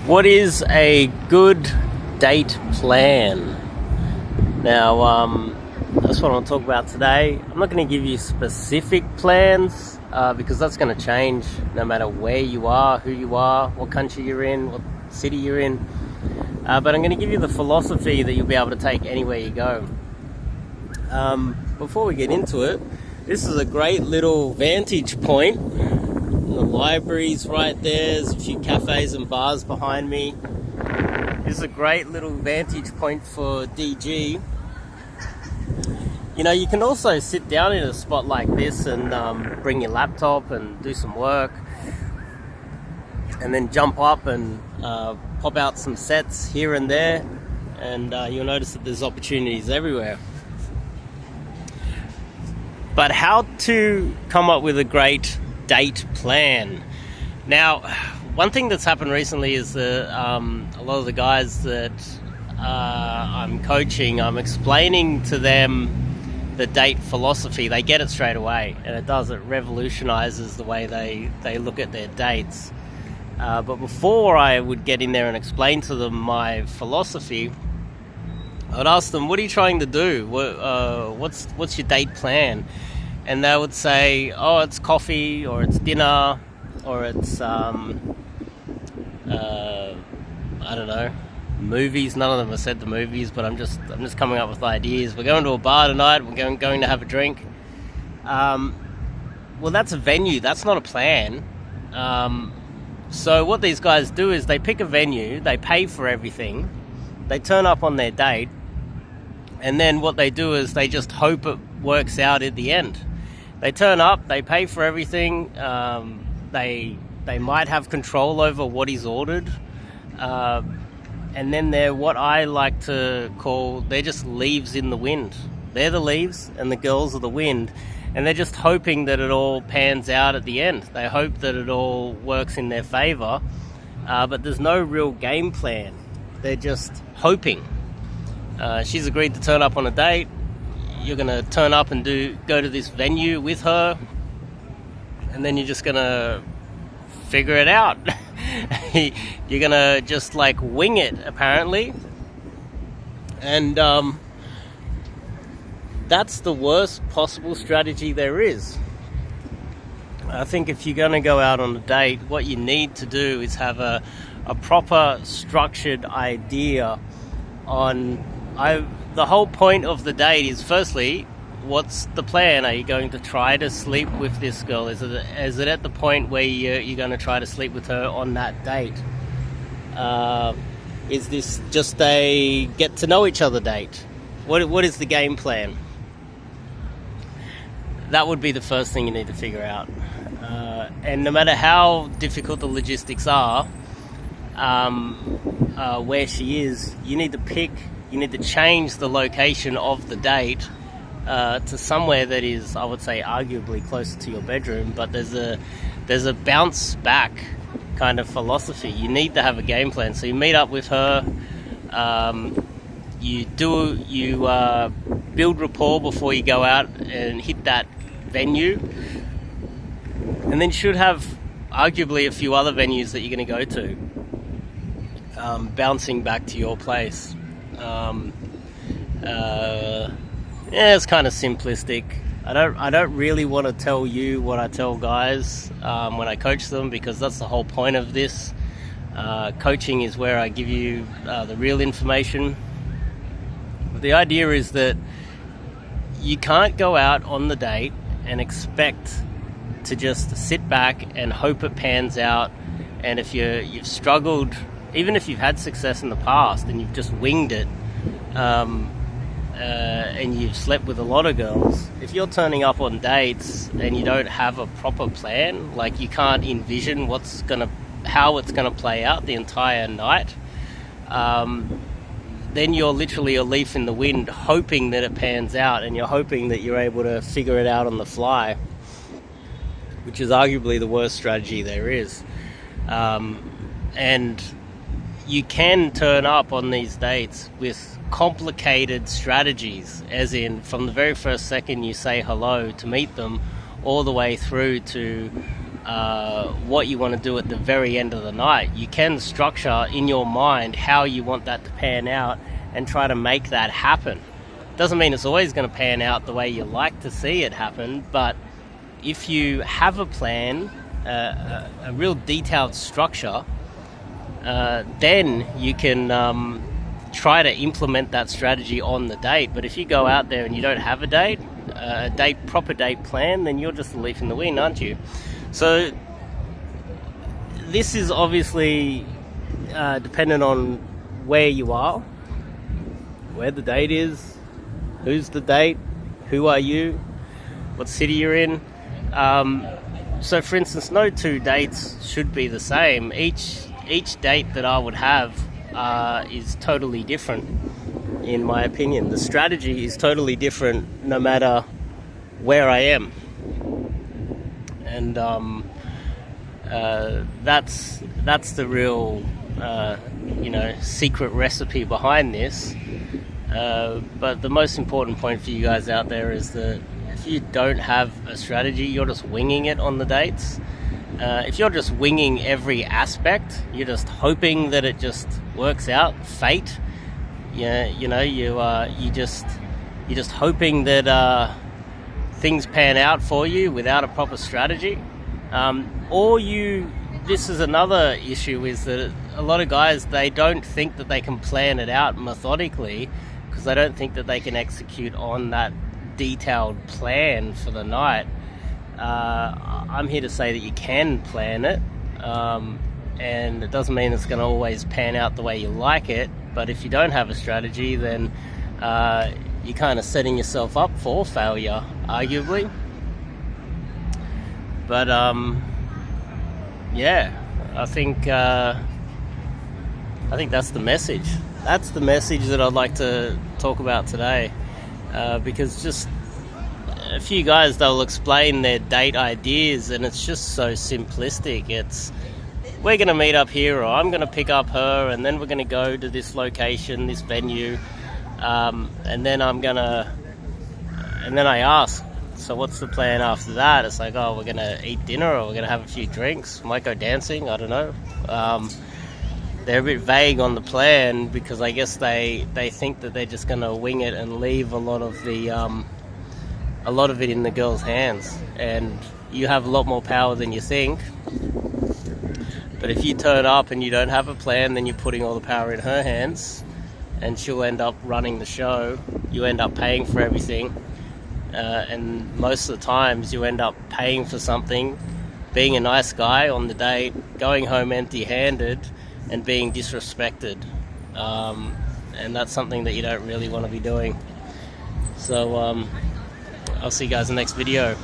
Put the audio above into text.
What is a good date plan? Now, that's what I want to talk about today. I'm not going to give you specific plans because that's going to change no matter where you are, who you are, what country you're in, what city you're in. But I'm going to give you the philosophy that you'll be able to take anywhere you go. Before we get into it, this is a great little vantage point. The library's right there. There's a few cafes and bars behind me. This is a great little vantage point for DG. You know, you can also sit down in a spot like this and bring your laptop and do some work, and then jump up and pop out some sets here and there, and you'll notice that there's opportunities everywhere. But how to come up with a great date plan? Now, one thing that's happened recently is that a lot of the guys that I'm coaching, I'm explaining to them the date philosophy. They get it straight away, and it revolutionizes the way they look at their dates. But before I would get in there and explain to them my philosophy, I would ask them, what are you trying to do? What's your date plan? And they would say, oh, it's coffee, or it's dinner, or it's, I don't know, movies. None of them have said the movies, but I'm just coming up with ideas. We're going to a bar tonight. We're going to have a drink. Well, that's a venue. That's not a plan. So what these guys do is they pick a venue, they pay for everything, they turn up on their date, and then what they do is they just hope it works out at the end. They turn up, they pay for everything, they might have control over what he's ordered, and then they're what I like to call, they're just leaves in the wind. They're the leaves and the girls are the wind, and they're just hoping that it all pans out at the end. They hope that it all works in their favor, but there's no real game plan. They're just hoping. She's agreed to turn up on a date. You're going to turn up and go to this venue with her, and then you're just going to figure it out. You're going to just like wing it, apparently. And that's the worst possible strategy there is. I think if you're going to go out on a date, what you need to do is have a proper structured idea on... The whole point of the date is, firstly, what's the plan? Are you going to try to sleep with this girl? Is it at the point where you're going to try to sleep with her on that date? Is this just a get to know each other date? What is the game plan? That would be the first thing you need to figure out. And no matter how difficult the logistics are, where she is, you need to change the location of the date to somewhere that is, I would say, arguably closer to your bedroom, but there's a bounce back kind of philosophy. You need to have a game plan. So you meet up with her, you build rapport before you go out and hit that venue, and then you should have arguably a few other venues that you're going to go to, bouncing back to your place. It's kind of simplistic. I don't really want to tell you what I tell guys when I coach them, because that's the whole point of this. Coaching is where I give you the real information. But the idea is that you can't go out on the date and expect to just sit back and hope it pans out. And if you've struggled, even if you've had success in the past and you've just winged it, and you've slept with a lot of girls, if you're turning up on dates and you don't have a proper plan, like you can't envision how it's gonna play out the entire night, then you're literally a leaf in the wind, hoping that it pans out, and you're hoping that you're able to figure it out on the fly, which is arguably the worst strategy there is. And you can turn up on these dates with complicated strategies, as in from the very first second you say hello to meet them, all the way through to what you want to do at the very end of the night. You can structure in your mind how you want that to pan out and try to make that happen. Doesn't mean it's always going to pan out the way you like to see it happen, but if you have a plan, a real detailed structure, then you can try to implement that strategy on the date. But if you go out there and you don't have a proper date plan, then you're just a leaf in the wind, aren't you? So this is obviously dependent on where you are, where the date is, who's the date, who are you, what city you're in. So for instance, no two dates should be the same. Each date that I would have is totally different, in my opinion. The strategy is totally different no matter where I am. And that's the real secret recipe behind this. But the most important point for you guys out there is that if you don't have a strategy, you're just winging it on the dates. If you're just winging every aspect, you're just hoping that it just works out, fate. You're just hoping that things pan out for you without a proper strategy. This is another issue, is that a lot of guys, they don't think that they can plan it out methodically because they don't think that they can execute on that detailed plan for the night. I'm here to say that you can plan it, and it doesn't mean it's going to always pan out the way you like it, but if you don't have a strategy, then you're kind of setting yourself up for failure, arguably. But I think that's the message. That's the message that I'd like to talk about today, because just a few guys, they'll explain their date ideas and it's just so simplistic. It's, we're going to meet up here, or I'm going to pick up her, and then we're going to go to this location, this venue, and then I ask, so what's the plan after that? It's like, oh, we're going to eat dinner, or we're going to have a few drinks, might go dancing, I don't know. They're a bit vague on the plan because I guess they think that they're just going to wing it and leave a lot of it in the girl's hands, and you have a lot more power than you think. But if you turn up and you don't have a plan, then you're putting all the power in her hands, and she'll end up running the show. You end up paying for everything, and most of the times you end up paying for something, being a nice guy on the date, going home empty-handed, and being disrespected. And that's something that you don't really want to be doing. So I'll see you guys in the next video.